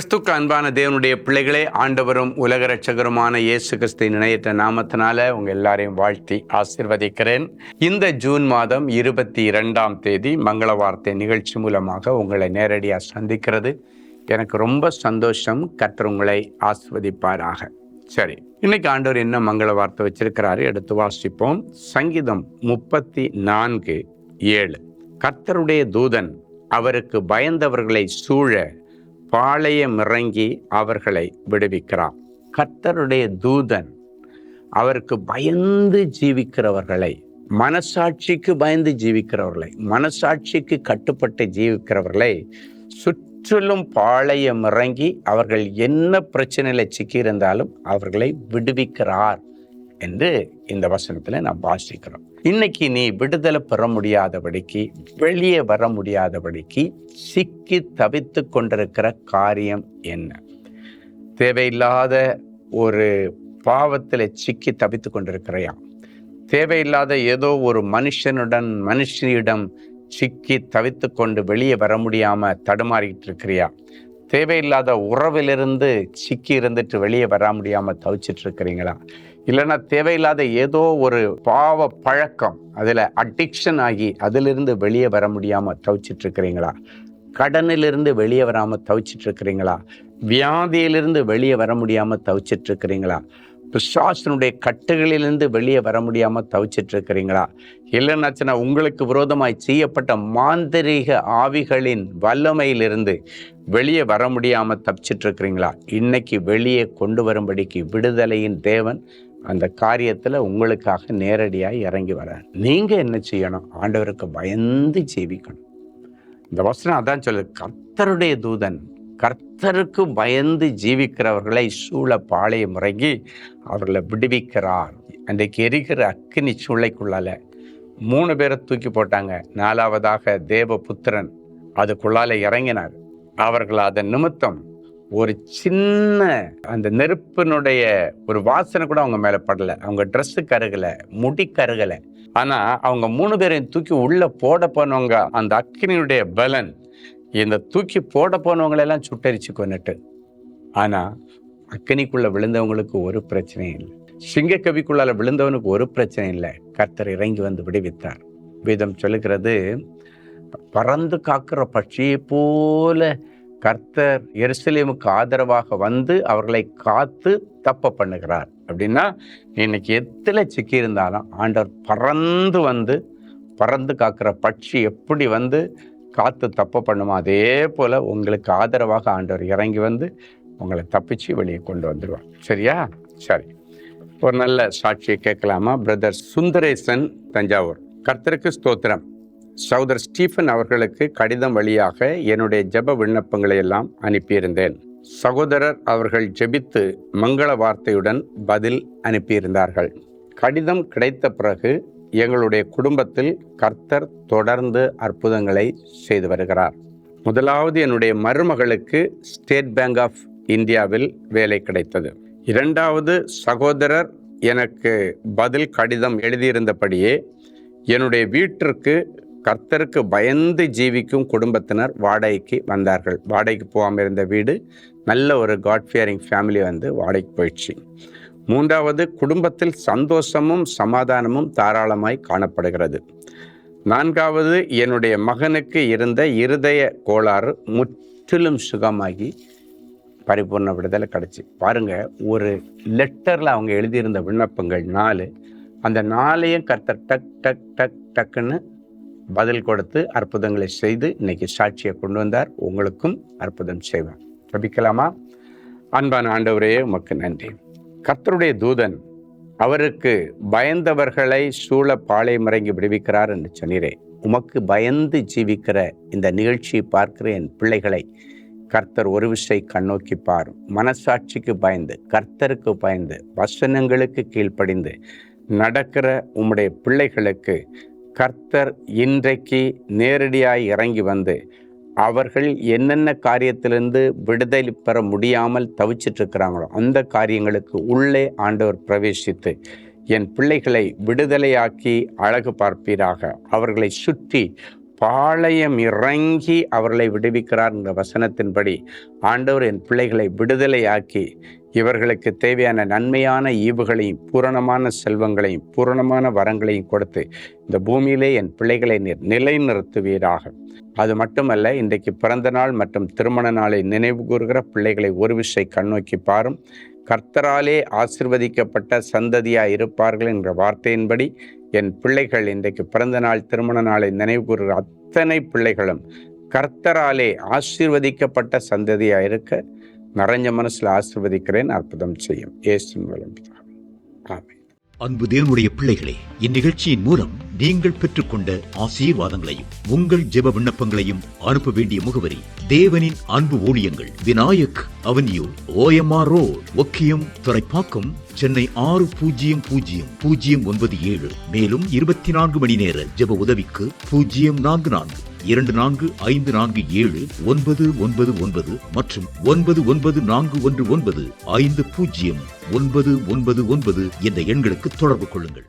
கிறிஸ்துக்கு அன்பான தேவனுடைய பிள்ளைகளே, ஆண்டவரும் உலக ரட்சகருமான இயேசு கிறிஸ்துவின் இணையற்ற நாமத்தினால உங்கள் எல்லாரையும் வாழ்த்தி ஆசீர்வதிக்கிறேன். இந்த ஜூன் மாதம் 22ஆம் தேதி மங்கள வார்த்தை நிகழ்ச்சி மூலமாக உங்களை நேரடியாக சந்திக்கிறது எனக்கு ரொம்ப சந்தோஷம். கர்த்தர் உங்களை ஆசீர்வதிப்பாராக. சரி, இன்னைக்கு ஆண்டவர் என்ன மங்கள வார்த்தை வச்சிருக்கிறாரு எடுத்து வாசிப்போம். சங்கீதம் 34:7. கர்த்தருடைய தூதன் அவருக்கு பயந்தவர்களை சூழ பாளையம் இறங்கி அவர்களை விடுவிக்கிறார். கர்த்தருடைய தூதன் அவருக்கு பயந்து ஜீவிக்கிறவர்களை, மனசாட்சிக்கு பயந்து ஜீவிக்கிறவர்களை, மனசாட்சிக்கு கட்டுப்பட்டு ஜீவிக்கிறவர்களை சுற்றிலும் பாளையம் இறங்கி அவர்கள் என்ன பிரச்சனையில சிக்கியிருந்தாலும் அவர்களை விடுவிக்கிறார் என்று இந்த வசனத்தில் நாம் வாசிக்கிறோம். இன்னைக்கு நீ விடுதலை பெற முடியாதபடிக்கு, வெளியே வர முடியாதபடிக்கு சிக்கி தவித்து கொண்டிருக்கிற காரியம் என்ன? தேவையில்லாத ஒரு பாவத்தில் சிக்கி தவித்து கொண்டிருக்கிறையா? தேவையில்லாத ஏதோ ஒரு மனுஷனிடம் சிக்கி தவித்து கொண்டு வெளியே வர முடியாம தடுமாறிட்டு இருக்கிறியா? தேவையில்லாத உறவிலிருந்து சிக்கி இருந்துட்டு வெளியே வர முடியாம தவிச்சிட்டு இருக்கிறீங்களா? இல்லைன்னா தேவையில்லாத ஏதோ ஒரு பாவ பழக்கம், அதில் அடிக்ஷன் ஆகி அதிலிருந்து வெளியே வர முடியாமல் தவிச்சிட்டு இருக்கிறீங்களா? கடனிலிருந்து வெளியே வராமல் தவிச்சிட்டு இருக்கிறீங்களா? வியாதியிலிருந்து வெளியே வர முடியாமல் தவிச்சிட்டு இருக்கிறீங்களா? பிசாசனுடைய கட்டுகளிலிருந்து வெளியே வர முடியாமல் தவிச்சிட்டு இருக்கிறீங்களா? இல்லைன்னாச்சுன்னா உங்களுக்கு விரோதமாய் செய்யப்பட்ட மாந்திரீக ஆவிகளின் வல்லமையிலிருந்து வெளியே வர முடியாமல் தப்பிச்சிட்டு இருக்கிறீங்களா? இன்னைக்கு வெளியே கொண்டு வரும்படிக்கு விடுதலையின் தேவன் அந்த காரியத்தில் உங்களுக்காக நேரடியாக இறங்கி வரார். நீங்கள் என்ன செய்யணும்? ஆண்டவருக்கு பயந்து ஜீவிக்கணும். இந்த வசனம் அதான் சொல்லுது, கர்த்தருடைய தூதன் கர்த்தருக்கு பயந்து ஜீவிக்கிறவர்களை சூழ பாளையம் இறங்கி அவர்களை விடுவிக்கிறார். அன்றைக்கு எரிகிற அக்கினி சூளைக்குள்ளால 3 பேரை தூக்கி போட்டாங்க. 4வதாக தேவபுத்திரன் அதுக்குள்ளால இறங்கினார். அவர்கள் அதன் நிமித்தம் ஒரு சின்ன அந்த நெருப்பினுடைய ஒரு வாசனை கூட அவங்க மேலே படலை. அவங்க ட்ரெஸ்ஸு கருகலை, முடி கருகலை. ஆனால் அவங்க 3 பேரையும் தூக்கி உள்ளே போட போனவங்க அந்த அக்கினியுடைய பலன் இந்த தூக்கி போட போனவங்களெல்லாம் சுட்டரிச்சு கொண்டுட்டு. ஆனால் அக்கினிக்குள்ளே விழுந்தவங்களுக்கு ஒரு பிரச்சனையும் இல்லை. சிங்கக்கவிக்குள்ளால விழுந்தவனுக்கு ஒரு பிரச்சனை இல்லை. கர்த்தர் இறங்கி வந்து விடுவித்தார். வேதம் சொல்லுகிறது, பறந்து காக்கிற பட்சியை போல கர்த்தர் எருசலேமுக்கு ஆதரவாக வந்து அவர்களை காத்து தப்ப பண்ணுகிறார். அப்படின்னா இன்னைக்கு எத்துல சிக்கி இருந்தாலும் ஆண்டவர் பறந்து காக்கிற பட்சி எப்படி வந்து காத்து தப்ப பண்ணுமோ அதே போல உங்களுக்கு ஆதரவாக ஆண்டவர் இறங்கி வந்து உங்களை தப்பிச்சு வெளியே கொண்டு வந்துடுவார். சரியா? சரி, ஒரு நல்ல சாட்சியை கேட்கலாமா? பிரதர் சுந்தரேசன், தஞ்சாவூர். கர்த்தருக்கு ஸ்தோத்திரம். சகோதரர் ஸ்டீஃபன் அவர்களுக்கு கடிதம் வழியாக என்னுடைய ஜெப விண்ணப்பங்களை எல்லாம் அனுப்பியிருந்தேன். சகோதரர் அவர்கள் ஜெபித்து மங்கள வார்த்தையுடன் பதில் அனுப்பியிருந்தார்கள். கடிதம் கிடைத்த பிறகு எங்களுடைய குடும்பத்தில் கர்த்தர் தொடர்ந்து அற்புதங்களை செய்து வருகிறார். முதலாவது, என்னுடைய மருமகளுக்கு ஸ்டேட் பேங்க் ஆஃப் இந்தியாவில் வேலை கிடைத்தது. 2வது, சகோதரர் எனக்கு பதில் கடிதம் எழுதியிருந்தபடியே என்னுடைய வீட்டிற்கு கர்த்தருக்கு பயந்து ஜீவிக்கும் குடும்பத்தினர் வாடகைக்கு வந்தார்கள். வாடகைக்கு போகாமல் இருந்த வீடு நல்ல ஒரு காட் ஃபியரிங் ஃபேமிலி வந்து வாடகைக்கு போயிடுச்சு. 3வது, குடும்பத்தில் சந்தோஷமும் சமாதானமும் தாராளமாய் காணப்படுகிறது. 4வது, என்னுடைய மகனுக்கு இருந்த இருதய கோளாறு முற்றிலும் சுகமாகி பரிபூர்ண விடுதலை கிடச்சி. பாருங்க, ஒரு லெட்டரில் அவங்க எழுதியிருந்த விண்ணப்பங்கள் 4, அந்த 4ஐயும் கர்த்தர் டக் டக் டக் டக்குன்னு பதில் கொடுத்து அற்புதங்களை செய்து இன்னைக்கு சாட்சியை கொண்டு வந்தார். உங்களுக்கும் அற்புதம் செய்வார். ஜெபிக்கலாமா? அன்பான ஆண்டவரே, உமக்கு நன்றி. கர்த்தருடைய தூதன் அவருக்கு பயந்தவர்களை சூழ பாளையம் இறங்கி விடுவிக்கிறார் என்று சொன்னீரே. உமக்கு பயந்து ஜீவிக்கிற இந்த நிகழ்ச்சியை பார்க்கிற என் பிள்ளைகளை கர்த்தர் ஒரு விசை கண்ணோக்கி பாரும். மனசாட்சிக்கு பயந்து, கர்த்தருக்கு பயந்து, வசனங்களுக்கு கீழ்ப்படிந்து நடக்கிற உம்முடைய பிள்ளைகளுக்கு கர்த்தர் இன்றைக்கு நேரடியாய் இறங்கி வந்து அவர்கள் என்னென்ன காரியத்திலிருந்து விடுதலை பெற முடியாமல் தவிச்சிட்டு இருக்கிறாங்களோ அந்த காரியங்களுக்கு உள்ளே ஆண்டவர் பிரவேசித்து என் பிள்ளைகளை விடுதலையாக்கி அழகு பார்ப்பீராக. அவர்களை சுற்றி பாளையம் இறங்கி அவர்களை விடுவிக்கிறார் என்ற வசனத்தின்படி ஆண்டவர் என் பிள்ளைகளை விடுதலையாக்கி இவர்களுக்கு தேவையான நன்மையான ஈவுகளையும் பூரணமான செல்வங்களையும் பூரணமான வரங்களையும் கொடுத்து இந்த பூமியிலே என் பிள்ளைகளை நிலைநிறுத்துவீராக. அது மட்டுமல்ல, இன்றைக்கு பிறந்த நாள் மற்றும் திருமண நாளை நினைவு கூறுகிற பிள்ளைகளை ஒரு விசை கண்ணோக்கி பாரும். கர்த்தராலே ஆசிர்வதிக்கப்பட்ட சந்ததியாய் இருப்பார்கள் என்ற வார்த்தையின்படி என் பிள்ளைகள் இன்றைக்கு பிறந்த நாள் திருமண நாளை நினைவு கூறுகிற அத்தனை பிள்ளைகளும் கர்த்தராலே ஆசீர்வதிக்கப்பட்ட சந்ததியாக இருக்க நிறைஞ்ச மனசுல ஆசீர்வதிக்கிறேன். அற்புதம் செய்யும் இயேசுவின் மூலம். ஆமென். அன்பு தேவனுடைய பிள்ளைகளே, இந்நிகழ்ச்சியின் மூலம் நீங்கள் பெற்றுக்கொண்ட ஆசீர்வாதங்களையும் உங்கள் ஜெப விண்ணப்பங்களையும் அனுப்ப வேண்டிய முகவரி: தேவனின் அன்பு ஊழியங்கள், Vinayak avenue, OMR road, Okkiyam, Thoraipakkam, Chennai 600097. மேலும் 24 மணி நேர ஜெப உதவிக்கு 044-5447-999 மற்றும் 9941150999 என்ற எண்களுக்கு தொடர்பு கொள்ளுங்கள்.